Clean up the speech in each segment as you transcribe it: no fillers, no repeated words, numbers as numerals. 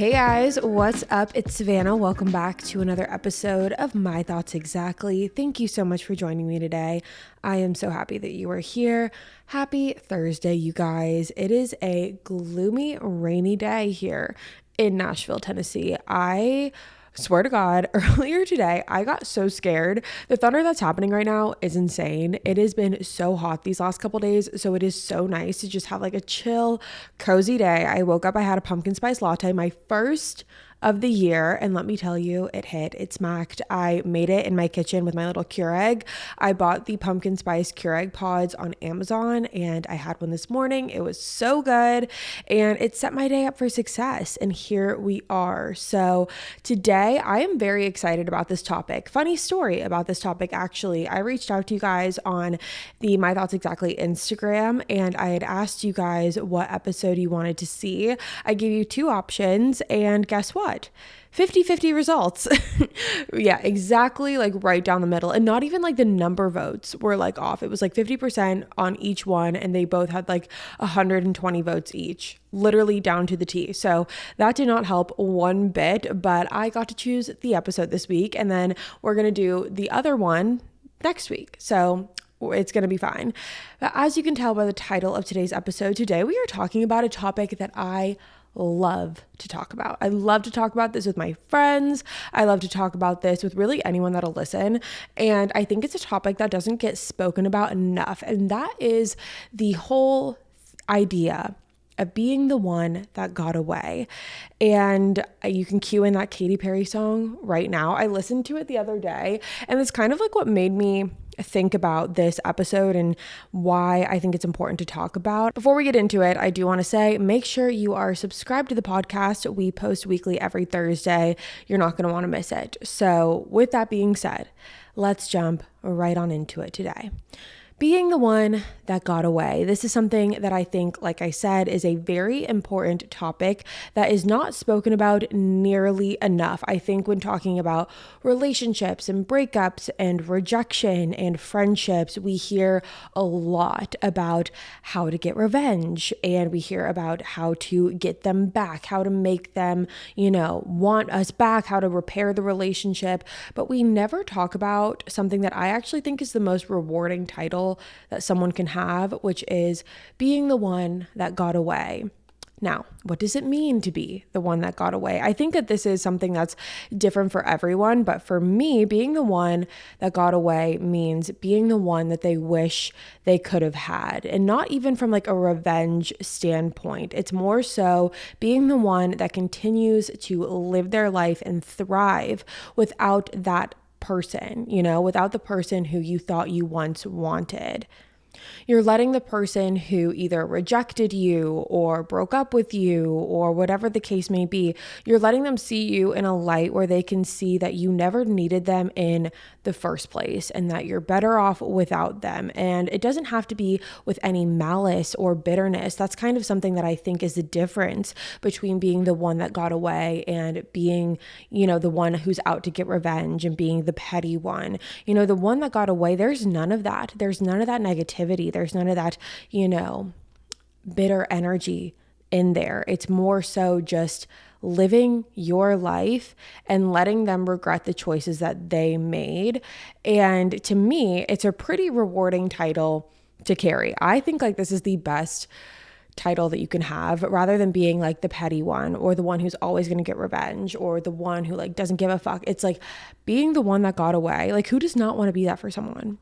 Hey guys, what's up? It's Savannah. Welcome back to another episode of My Thoughts Exactly. Thank you so much for joining me today. I am so happy that you are here. Happy Thursday, you guys. It is a gloomy, rainy day here in Nashville, Tennessee. I swear to God, earlier today, I got so scared. The thunder that's happening right now is insane. It has been so hot these last couple days, so it is so nice to just have like a chill, cozy day. I woke up, I had a pumpkin spice latte, my first of the year, and let me tell you, it hit, it smacked. I made it in my kitchen with my little Keurig. I bought the pumpkin spice Keurig pods on Amazon, and I had one this morning. It was so good, and it set my day up for success, and here we are. So today, I am very excited about this topic. Funny story about this topic, actually. I reached out to you guys on the My Thoughts Exactly Instagram, and I had asked you guys what episode you wanted to see. I gave you two options, and guess what? 50-50 results. Yeah, exactly, like right down the middle. And not even like the number votes were like off. It was like 50% on each one, and they both had like 120 votes each, literally down to the T. So that did not help one bit, but I got to choose the episode this week, and then we're going to do the other one next week. So it's going to be fine. But as you can tell by the title of today's episode, today we are talking about a topic that I love to talk about. I love to talk about this with my friends. I love to talk about this with really anyone that'll listen. And I think it's a topic that doesn't get spoken about enough. And that is the whole idea of being the one that got away. And you can cue in that Katy Perry song right now. I listened to it the other day, and it's kind of like what made me think about this episode and why I think it's important to talk about. Before we get into it, I do want to say, make sure you are subscribed to the podcast. We post weekly every Thursday. You're not going to want to miss it. So with that being said, let's jump right on into it today. Being the one that got away. This is something that I think, like I said, is a very important topic that is not spoken about nearly enough. I think when talking about relationships and breakups and rejection and friendships, we hear a lot about how to get revenge, and we hear about how to get them back, how to make them, want us back, how to repair the relationship. But we never talk about something that I actually think is the most rewarding title that someone can have, which is being the one that got away. Now, what does it mean to be the one that got away? I think that this is something that's different for everyone, but for me, being the one that got away means being the one that they wish they could have had, and not even from like a revenge standpoint. It's more so being the one that continues to live their life and thrive without that person, without the person who you thought you once wanted. You're letting the person who either rejected you or broke up with you or whatever the case may be, you're letting them see you in a light where they can see that you never needed them in the first place and that you're better off without them. And it doesn't have to be with any malice or bitterness. That's kind of something that I think is the difference between being the one that got away and being, the one who's out to get revenge and being the petty one. The one that got away, there's none of that. There's none of that negativity. There's none of that, bitter energy in there. It's more so just living your life and letting them regret the choices that they made. And to me, it's a pretty rewarding title to carry. I think like this is the best title that you can have, rather than being like the petty one or the one who's always going to get revenge or the one who like doesn't give a fuck. It's like being the one that got away. Like, who does not want to be that for someone?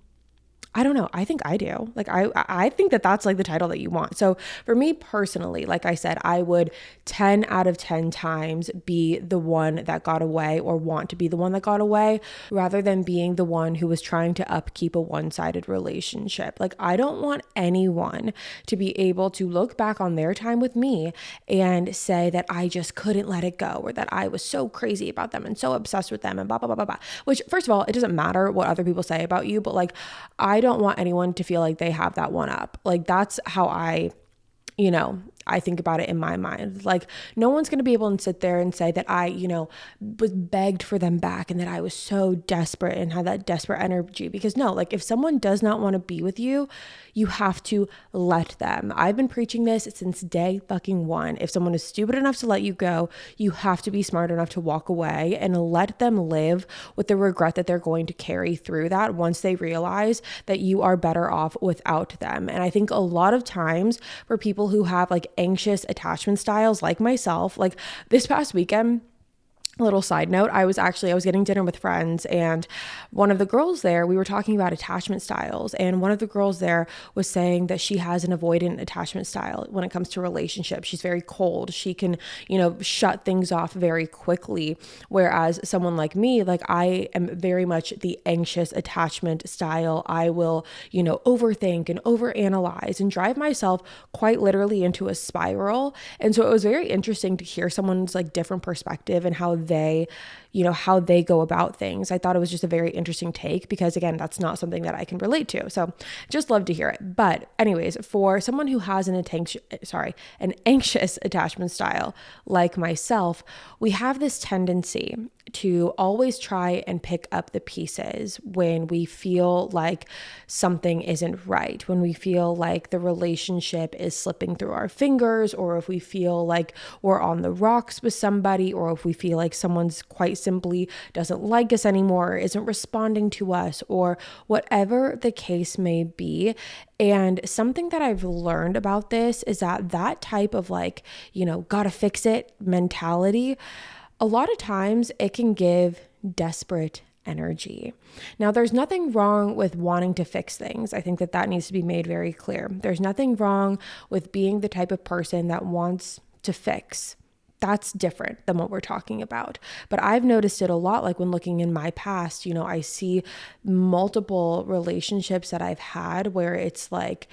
I don't know. I think I do. Like, I think that that's like the title that you want. So for me personally, like I said, I would 10 out of 10 times be the one that got away or want to be the one that got away rather than being the one who was trying to upkeep a one-sided relationship. Like, I don't want anyone to be able to look back on their time with me and say that I just couldn't let it go or that I was so crazy about them and so obsessed with them and blah, blah, blah, blah, blah. Which, first of all, it doesn't matter what other people say about you, but like, I don't want anyone to feel like they have that one up. Like, that's how I I think about it in my mind. Like, no one's going to be able to sit there and say that I, was begged for them back and that I was so desperate and had that desperate energy, because no, like if someone does not want to be with you, you have to let them. I've been preaching this since day fucking one. If someone is stupid enough to let you go, you have to be smart enough to walk away and let them live with the regret that they're going to carry through that once they realize that you are better off without them. And I think a lot of times for people who have like anxious attachment styles like myself, like this past weekend, little side note, I was getting dinner with friends, and one of the girls there, we were talking about attachment styles, and one of the girls there was saying that she has an avoidant attachment style when it comes to relationships. She's very cold. She can, shut things off very quickly. Whereas someone like me, like I am very much the anxious attachment style. I will, overthink and overanalyze and drive myself quite literally into a spiral. And so it was very interesting to hear someone's like different perspective and how they go about things. I thought it was just a very interesting take because, again, that's not something that I can relate to. So just love to hear it. But anyways, for someone who has an anxious attachment style like myself, we have this tendency to always try and pick up the pieces when we feel like something isn't right, when we feel like the relationship is slipping through our fingers, or if we feel like we're on the rocks with somebody, or if we feel like someone's quite simply doesn't like us anymore, isn't responding to us, or whatever the case may be. And something that I've learned about this is that type of like, gotta fix it mentality, a lot of times it can give desperate energy. Now, there's nothing wrong with wanting to fix things. I think that needs to be made very clear. There's nothing wrong with being the type of person that wants to fix. That's different than what we're talking about. But I've noticed it a lot, like when looking in my past, I see multiple relationships that I've had where it's like,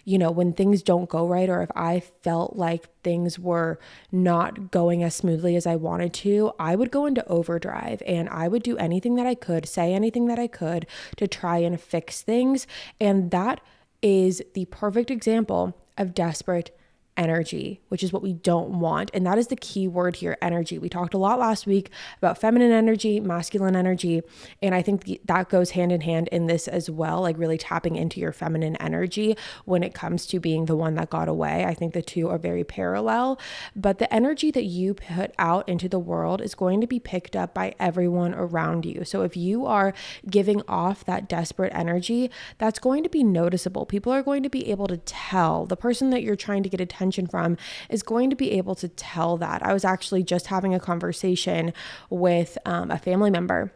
when things don't go right, or if I felt like things were not going as smoothly as I wanted to, I would go into overdrive and I would do anything that I could, say anything that I could to try and fix things. And that is the perfect example of desperate energy, which is what we don't want. And that is the key word here, energy. We talked a lot last week about feminine energy, masculine energy. And I think that goes hand in hand in this as well, like really tapping into your feminine energy when it comes to being the one that got away. I think the two are very parallel, but the energy that you put out into the world is going to be picked up by everyone around you. So if you are giving off that desperate energy, that's going to be noticeable. People are going to be able to tell. The person that you're trying to get attention from is going to be able to tell that. I was actually just having a conversation with a family member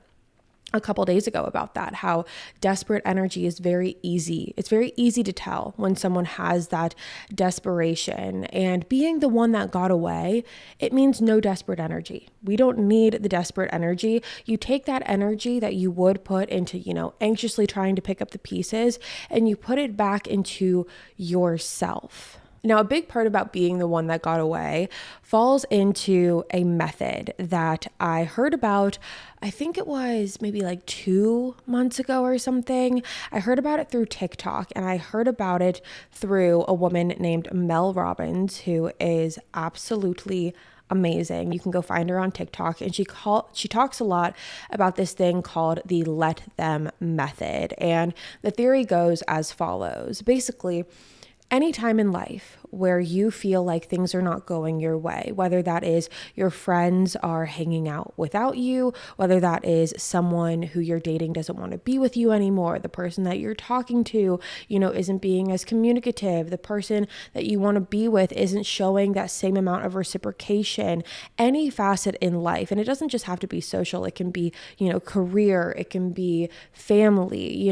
a couple days ago about that, how desperate energy is very easy. It's very easy to tell when someone has that desperation, and being the one that got away, it means no desperate energy. We don't need the desperate energy. You take that energy that you would put into, anxiously trying to pick up the pieces, and you put it back into yourself. Now, a big part about being the one that got away falls into a method that I heard about, I think it was maybe like 2 months ago or something. I heard about it through TikTok, and I heard about it through a woman named Mel Robbins, who is absolutely amazing. You can go find her on TikTok, and she talks a lot about this thing called the let them method. And the theory goes as follows. Basically, any time in life where you feel like things are not going your way, whether that is your friends are hanging out without you, whether that is someone who you're dating doesn't want to be with you anymore, the person that you're talking to, isn't being as communicative, the person that you want to be with isn't showing that same amount of reciprocation, any facet in life. And it doesn't just have to be social. It can be, career, it can be family,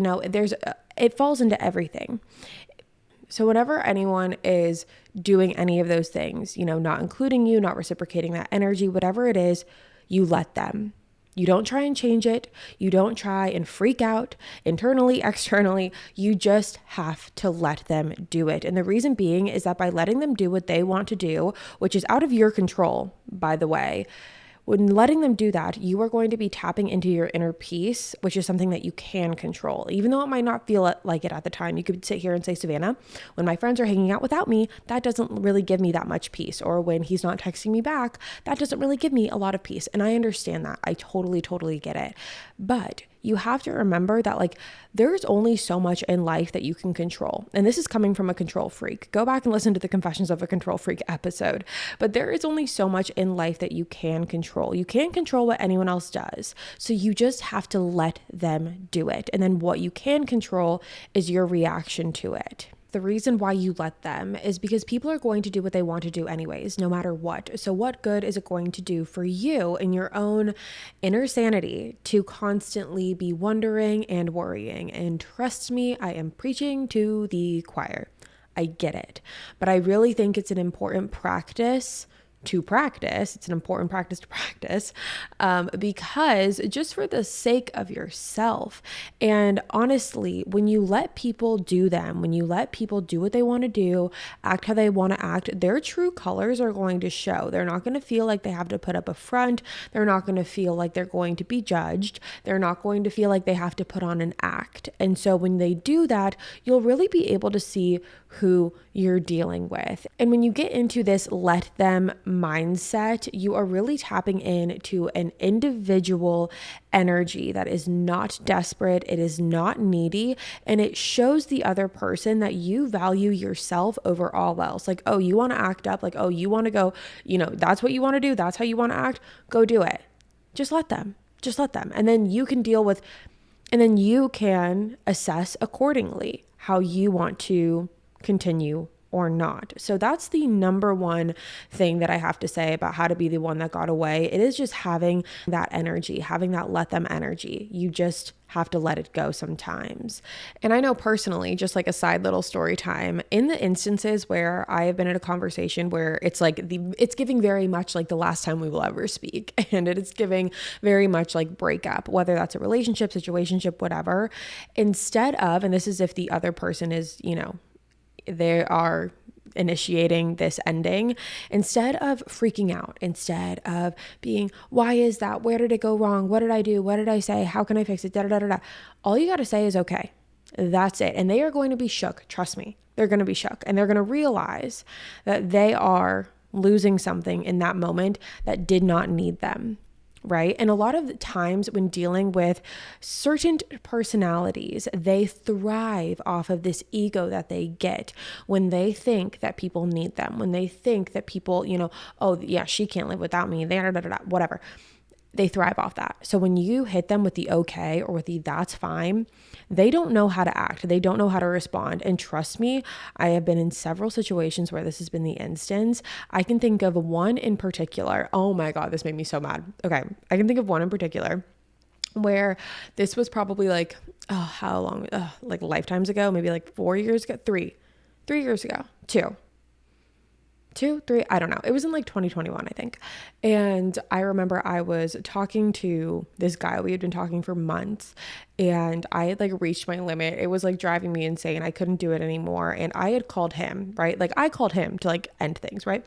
it falls into everything. So whenever anyone is doing any of those things, not including you, not reciprocating that energy, whatever it is, you let them. You don't try and change it. You don't try and freak out internally, externally. You just have to let them do it. And the reason being is that by letting them do what they want to do, which is out of your control, by the way, when letting them do that, you are going to be tapping into your inner peace, which is something that you can control. Even though it might not feel like it at the time, you could sit here and say, Savannah, when my friends are hanging out without me, that doesn't really give me that much peace. Or when he's not texting me back, that doesn't really give me a lot of peace. And I understand that. I totally get it. But you have to remember that like there's only so much in life that you can control. And this is coming from a control freak. Go back and listen to the Confessions of a Control Freak episode. But there is only so much in life that you can control. You can't control what anyone else does. So you just have to let them do it. And then what you can control is your reaction to it. The reason why you let them is because people are going to do what they want to do anyways, no matter what. So what good is it going to do for you in your own inner sanity to constantly be wondering and worrying? And trust me, I am preaching to the choir. I get it. But I really think it's an important practice to practice. It's an important practice to practice because just for the sake of yourself. And honestly, when you let people do them, when you let people do what they want to do, act how they want to act, their true colors are going to show. They're not going to feel like they have to put up a front. They're not going to feel like they're going to be judged. They're not going to feel like they have to put on an act. And so when they do that, you'll really be able to see who you're dealing with. And when you get into this let them mindset, you are really tapping into an individual energy that is not desperate, it is not needy, and it shows the other person that you value yourself over all else. Like, oh, you want to act up, like, oh, you want to go, that's what you want to do, that's how you want to act, go do it. Just let them. And then you can you can assess accordingly how you want to continue or not. So that's the number one thing that I have to say about how to be the one that got away. It is just having that energy, having that let them energy. You just have to let it go sometimes. And I know personally, just like a side little story time, in the instances where I have been in a conversation where it's like it's giving very much like the last time we will ever speak, and it's giving very much like breakup, whether that's a relationship, situationship, whatever, instead of, and this is if the other person is, they are initiating this ending, instead of freaking out, instead of being, why is that? Where did it go wrong? What did I do? What did I say? How can I fix it? All you got to say is, okay, that's it. And they are going to be shook. Trust me, they're going to be shook, and they're going to realize that they are losing something in that moment that did not need them. Right? And a lot of the times when dealing with certain personalities, they thrive off of this ego that they get when they think that people need them, when they think that people, oh yeah, she can't live without me, whatever. They thrive off that. So when you hit them with the okay or with the that's fine, they don't know how to act. They don't know how to respond. And trust me, I have been in several situations where this has been the instance. I can think of one in particular. Oh my God, this made me so mad. Okay, I can think of one in particular where this was probably like, how long? Like lifetimes ago, maybe like 4 years ago, 3 years ago, 2, 3, I don't know. It was in like 2021, I think. And I remember I was talking to this guy. We had been talking for months, and I had like reached my limit. It was like driving me insane. I couldn't do it anymore. And I had called him, right? Like I called him to like end things, right?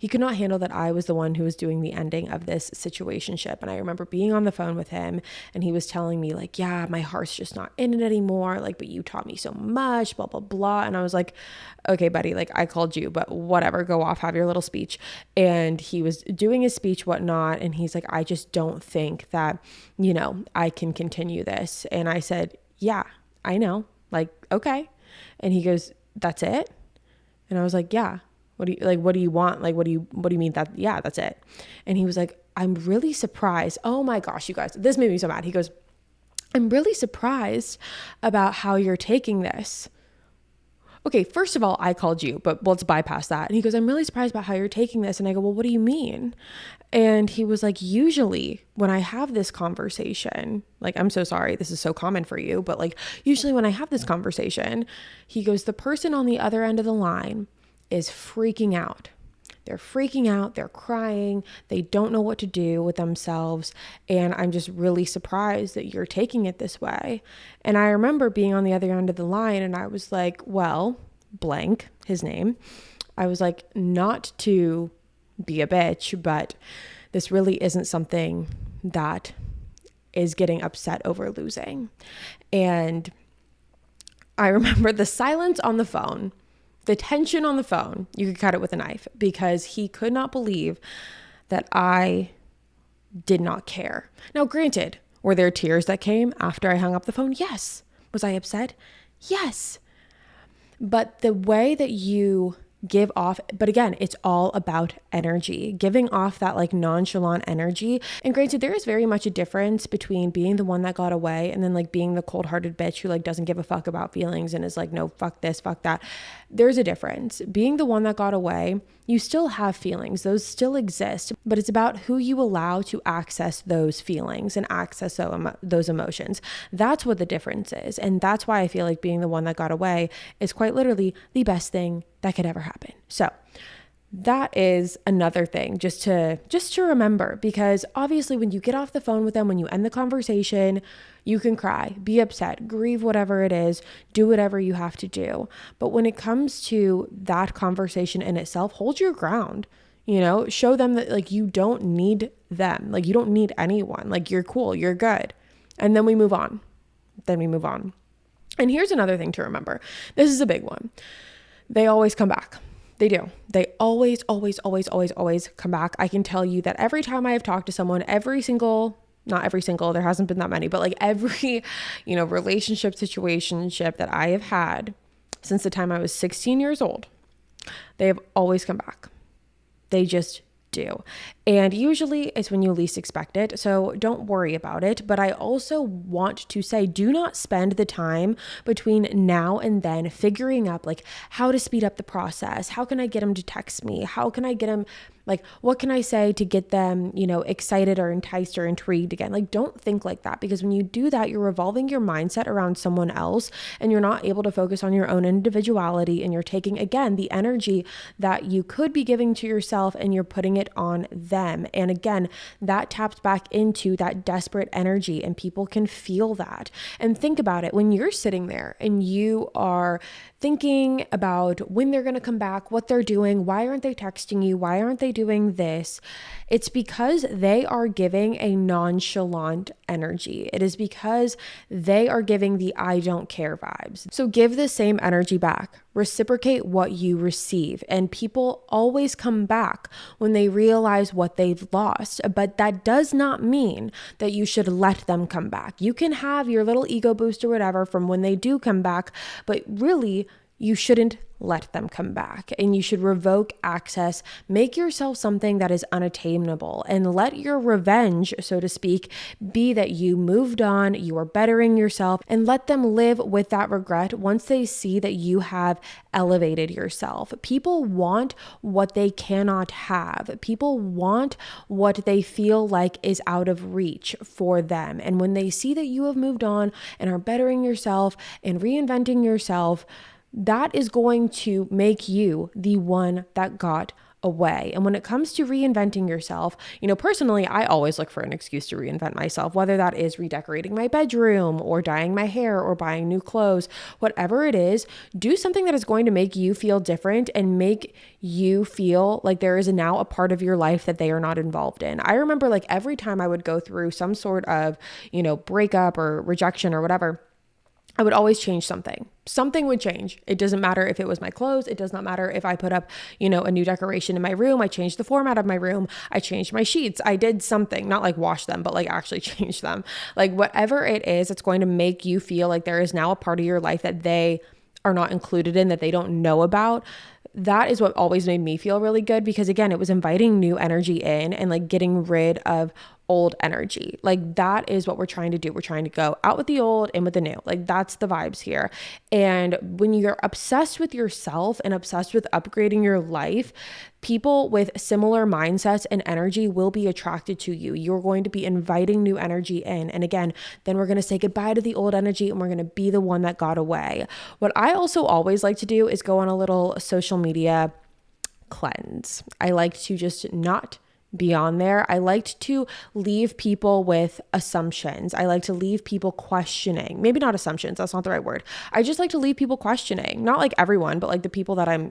He could not handle that I was the one who was doing the ending of this situationship. And I remember being on the phone with him, and he was telling me like, yeah, my heart's just not in it anymore. Like, but you taught me so much, blah, blah, blah. And I was like, okay, buddy, like I called you, but whatever, go off, have your little speech. And he was doing his speech, whatnot. And he's like, I just don't think that, I can continue this. And I said, yeah, I know. Like, okay. And he goes, that's it? And I was like, yeah. What do you want? Like, what do you mean that? Yeah, that's it. And he was like, I'm really surprised. Oh my gosh, you guys, this made me so mad. He goes, I'm really surprised about how you're taking this. Okay, first of all, I called you, but let's bypass that. And he goes, I'm really surprised about how you're taking this. And I go, well, what do you mean? And he was like, usually when I have this conversation, like, I'm so sorry, this is so common for you, but like, usually when I have this conversation, he goes, the person on the other end of the line is freaking out. They're freaking out. They're crying. They don't know what to do with themselves. And I'm just really surprised that you're taking it this way. And I remember being on the other end of the line, and I was like, well, blank, his name. I was like, not to be a bitch, but this really isn't something that is getting upset over losing. And I remember the silence on the phone, the tension on the phone, you could cut it with a knife, because he could not believe that I did not care. Now, granted, were there tears that came after I hung up the phone? Yes. Was I upset? Yes. But the way that you give off, but again, it's all about energy, giving off that like nonchalant energy. And granted, there is very much a difference between being the one that got away and then like being the cold-hearted bitch who like doesn't give a fuck about feelings and is like, no, fuck this, fuck that. There's a difference. Being the one that got away, you still have feelings, those still exist, but it's about who you allow to access those feelings and access those emotions. That's what the difference is. And that's why I feel like being the one that got away is quite literally the best thing that could ever happen. So that is another thing just to remember, because obviously when you get off the phone with them, when you end the conversation, you can cry, be upset, grieve, whatever it is, do whatever you have to do. But when it comes to that conversation in itself, hold your ground, show them that like you don't need them, like you don't need anyone, like you're cool, you're good. And then we move on. And here's another thing to remember. This is a big one. They always come back. They do. They always come back. I can tell you that every time I have talked to someone, not every single, there hasn't been that many, but like every, relationship, situationship that I have had since the time I was 16 years old, they have always come back. They just do. And usually it's when you least expect it. So don't worry about it. But I also want to say, do not spend the time between now and then figuring out like how to speed up the process. How can I get them to text me? How can I get them, like, what can I say to get them, excited or enticed or intrigued again? Like, don't think like that, because when you do that, you're revolving your mindset around someone else and you're not able to focus on your own individuality, and you're taking, again, the energy that you could be giving to yourself and you're putting it on them. And again, that taps back into that desperate energy, and people can feel that. And think about it, when you're sitting there and you are thinking about when they're going to come back, what they're doing, why aren't they texting you, why aren't they doing this? It's because they are giving a nonchalant energy. It is because they are giving the I don't care vibes. So give the same energy back. Reciprocate what you receive. And people always come back when they realize what they've lost. But that does not mean that you should let them come back. You can have your little ego boost or whatever from when they do come back, but really, you shouldn't let them come back, and you should revoke access. Make yourself something that is unattainable, and let your revenge, so to speak, be that you moved on, you are bettering yourself, and let them live with that regret once they see that you have elevated yourself. People want what they cannot have. People want what they feel like is out of reach for them. And when they see that you have moved on and are bettering yourself and reinventing yourself, that is going to make you the one that got away. And when it comes to reinventing yourself, personally, I always look for an excuse to reinvent myself, whether that is redecorating my bedroom or dyeing my hair or buying new clothes, whatever it is, do something that is going to make you feel different and make you feel like there is now a part of your life that they are not involved in. I remember like every time I would go through some sort of, breakup or rejection or whatever, I would always change something. Something would change. It doesn't matter if it was my clothes. It does not matter if I put up, a new decoration in my room. I changed the format of my room. I changed my sheets. I did something, not like wash them, but like actually change them. Like whatever it is, it's going to make you feel like there is now a part of your life that they are not included in, that they don't know about. That is what always made me feel really good, because again, it was inviting new energy in and like getting rid of old energy. Like that is what we're trying to do. We're trying to go out with the old, in with the new. Like that's the vibes here. And when you're obsessed with yourself and obsessed with upgrading your life, people with similar mindsets and energy will be attracted to you. You're going to be inviting new energy in. And again, then we're going to say goodbye to the old energy and we're going to be the one that got away. What I also always like to do is go on a little social media cleanse. I like to just not beyond there. I liked to leave people with assumptions. I like to leave people questioning. Maybe not assumptions, that's not the right word. I just like to leave people questioning. Not like everyone, but like the people that I'm,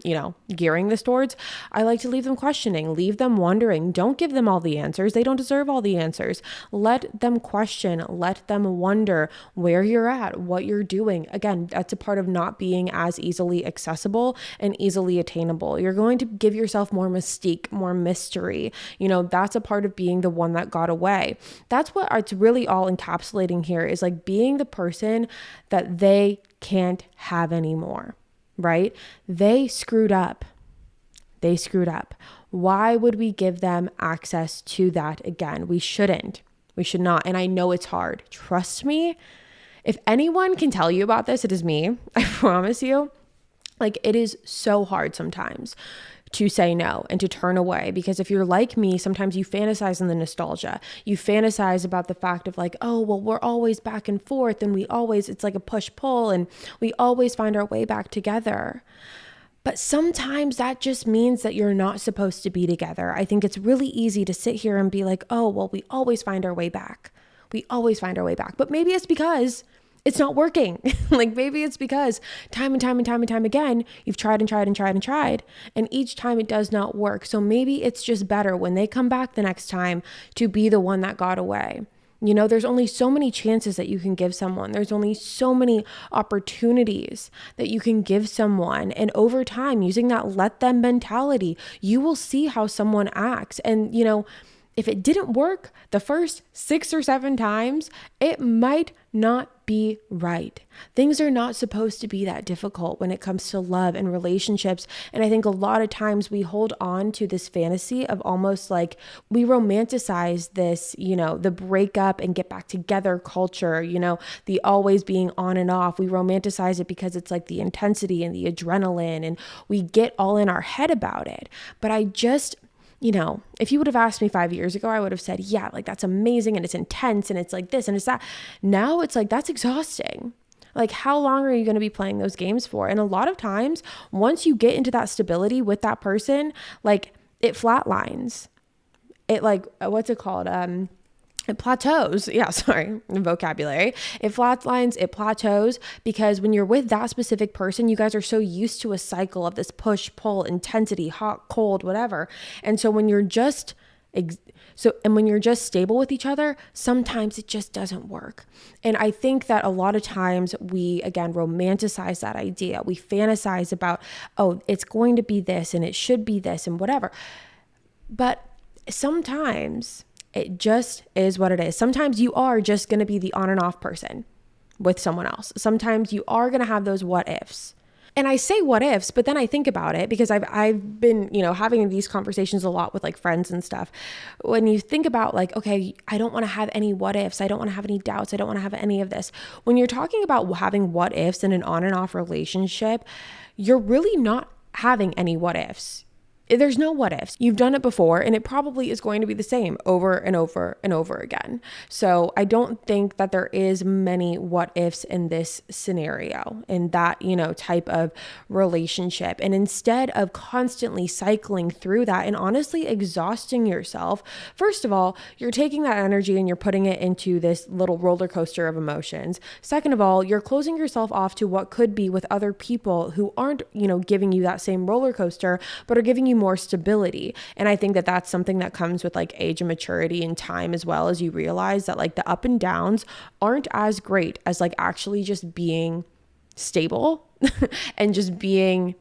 gearing this towards. I like to leave them questioning, leave them wondering. Don't give them all the answers. They don't deserve all the answers. Let them question, let them wonder where you're at, what you're doing. Again, that's a part of not being as easily accessible and easily attainable. You're going to give yourself more mystique, more mystery. That's a part of being the one that got away. That's what it's really all encapsulating here, is like being the person that they can't have anymore, right? They screwed up. Why would we give them access to that again? We shouldn't. We should not. And I know it's hard. Trust me. If anyone can tell you about this, it is me. I promise you. Like, it is so hard sometimes to say no and to turn away, because if you're like me, sometimes you fantasize in the nostalgia. You fantasize about the fact of like, oh, well, we're always back and forth and it's like a push pull and we always find our way back together. But sometimes that just means that you're not supposed to be together. I think it's really easy to sit here and be like, oh, well, we always find our way back. But maybe it's because it's not working. Like maybe it's because time and time again, you've tried. And each time it does not work. So maybe it's just better when they come back the next time to be the one that got away. There's only so many chances that you can give someone. There's only so many opportunities that you can give someone. And over time, using that let them mentality, you will see how someone acts. And, if it didn't work the first 6 or 7 times, it might not be right. Things are not supposed to be that difficult when it comes to love and relationships. And I think a lot of times we hold on to this fantasy of almost like we romanticize this, the breakup and get back together culture, the always being on and off. We romanticize it because it's like the intensity and the adrenaline, and we get all in our head about it. But if you would have asked me 5 years ago, I would have said, yeah, like that's amazing and it's intense and it's like this and it's that. Now it's like, that's exhausting. Like, how long are you going to be playing those games for? And a lot of times, once you get into that stability with that person, like it flatlines. It like, what's it called? It plateaus. Yeah, sorry, vocabulary. It flatlines, it plateaus, because when you're with that specific person, you guys are so used to a cycle of this push, pull, intensity, hot, cold, whatever. And so when you're just stable with each other, sometimes it just doesn't work. And I think that a lot of times we, again, romanticize that idea. We fantasize about, oh, it's going to be this and it should be this and whatever. But sometimes it just is what it is. Sometimes you are just going to be the on and off person with someone else. Sometimes you are going to have those what ifs. And I say what ifs, but then I think about it because I've been, having these conversations a lot with like friends and stuff. When you think about like, okay, I don't want to have any what ifs. I don't want to have any doubts. I don't want to have any of this. When you're talking about having what ifs in an on and off relationship, you're really not having any what ifs. There's no what ifs. You've done it before and it probably is going to be the same over and over and over again. So I don't think that there is many what ifs in this scenario, in that, type of relationship. And instead of constantly cycling through that and honestly exhausting yourself, first of all, you're taking that energy and you're putting it into this little roller coaster of emotions. Second of all, you're closing yourself off to what could be with other people who aren't, giving you that same roller coaster, but are giving you more stability. And I think that that's something that comes with like age and maturity and time, as well as you realize that like the up and downs aren't as great as like actually just being stable and just being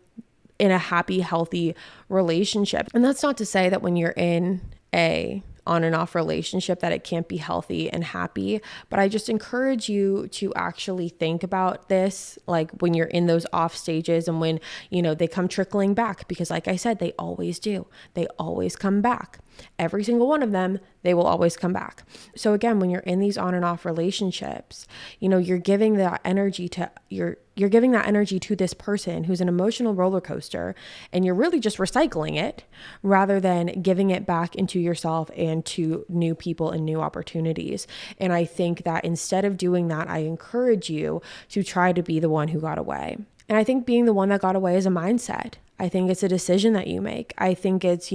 in a happy, healthy relationship. And that's not to say that when you're in a on and off relationship that it can't be healthy and happy, but I just encourage you to actually think about this, like when you're in those off stages and when, they come trickling back, because like I said, they always do. They always come back. Every single one of them, they will always come back. So again, when you're in these on and off relationships, you're giving that energy to you're giving that energy to this person who's an emotional roller coaster, and you're really just recycling it rather than giving it back into yourself and to new people and new opportunities. And I think that instead of doing that, I encourage you to try to be the one who got away. And I think being the one that got away is a mindset. I think it's a decision that you make. I think it's,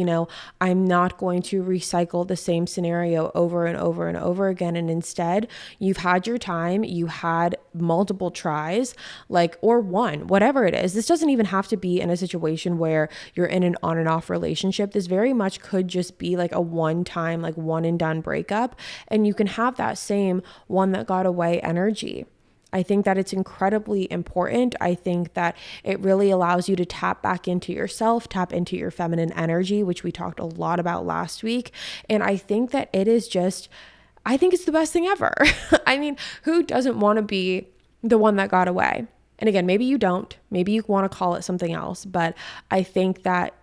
I'm not going to recycle the same scenario over and over and over again. And instead, you've had your time, you had multiple tries, or one, whatever it is. This doesn't even have to be in a situation where you're in an on and off relationship. This very much could just be like a one time, one and done breakup. And you can have that same one that got away energy. I think that it's incredibly important. I think that it really allows you to tap back into yourself, tap into your feminine energy, which we talked a lot about last week. And I think that I think it's the best thing ever. I mean, who doesn't want to be the one that got away? And again, maybe you don't, maybe you want to call it something else, but I think that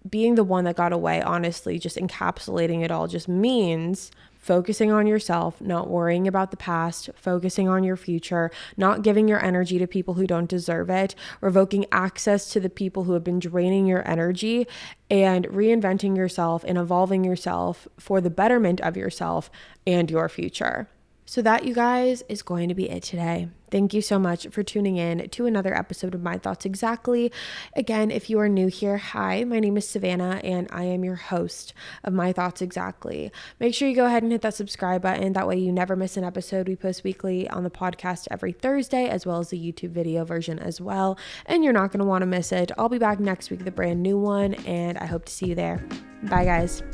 being the one that got away, honestly, just encapsulating it all just means focusing on yourself, not worrying about the past, focusing on your future, not giving your energy to people who don't deserve it, revoking access to the people who have been draining your energy, and reinventing yourself and evolving yourself for the betterment of yourself and your future. So that, you guys, is going to be it today. Thank you so much for tuning in to another episode of My Thoughts Exactly. Again, if you are new here, hi, my name is Savannah and I am your host of My Thoughts Exactly. Make sure you go ahead and hit that subscribe button. That way you never miss an episode. We post weekly on the podcast every Thursday, as well as the YouTube video version as well. And you're not going to want to miss it. I'll be back next week with a brand new one, and I hope to see you there. Bye, guys.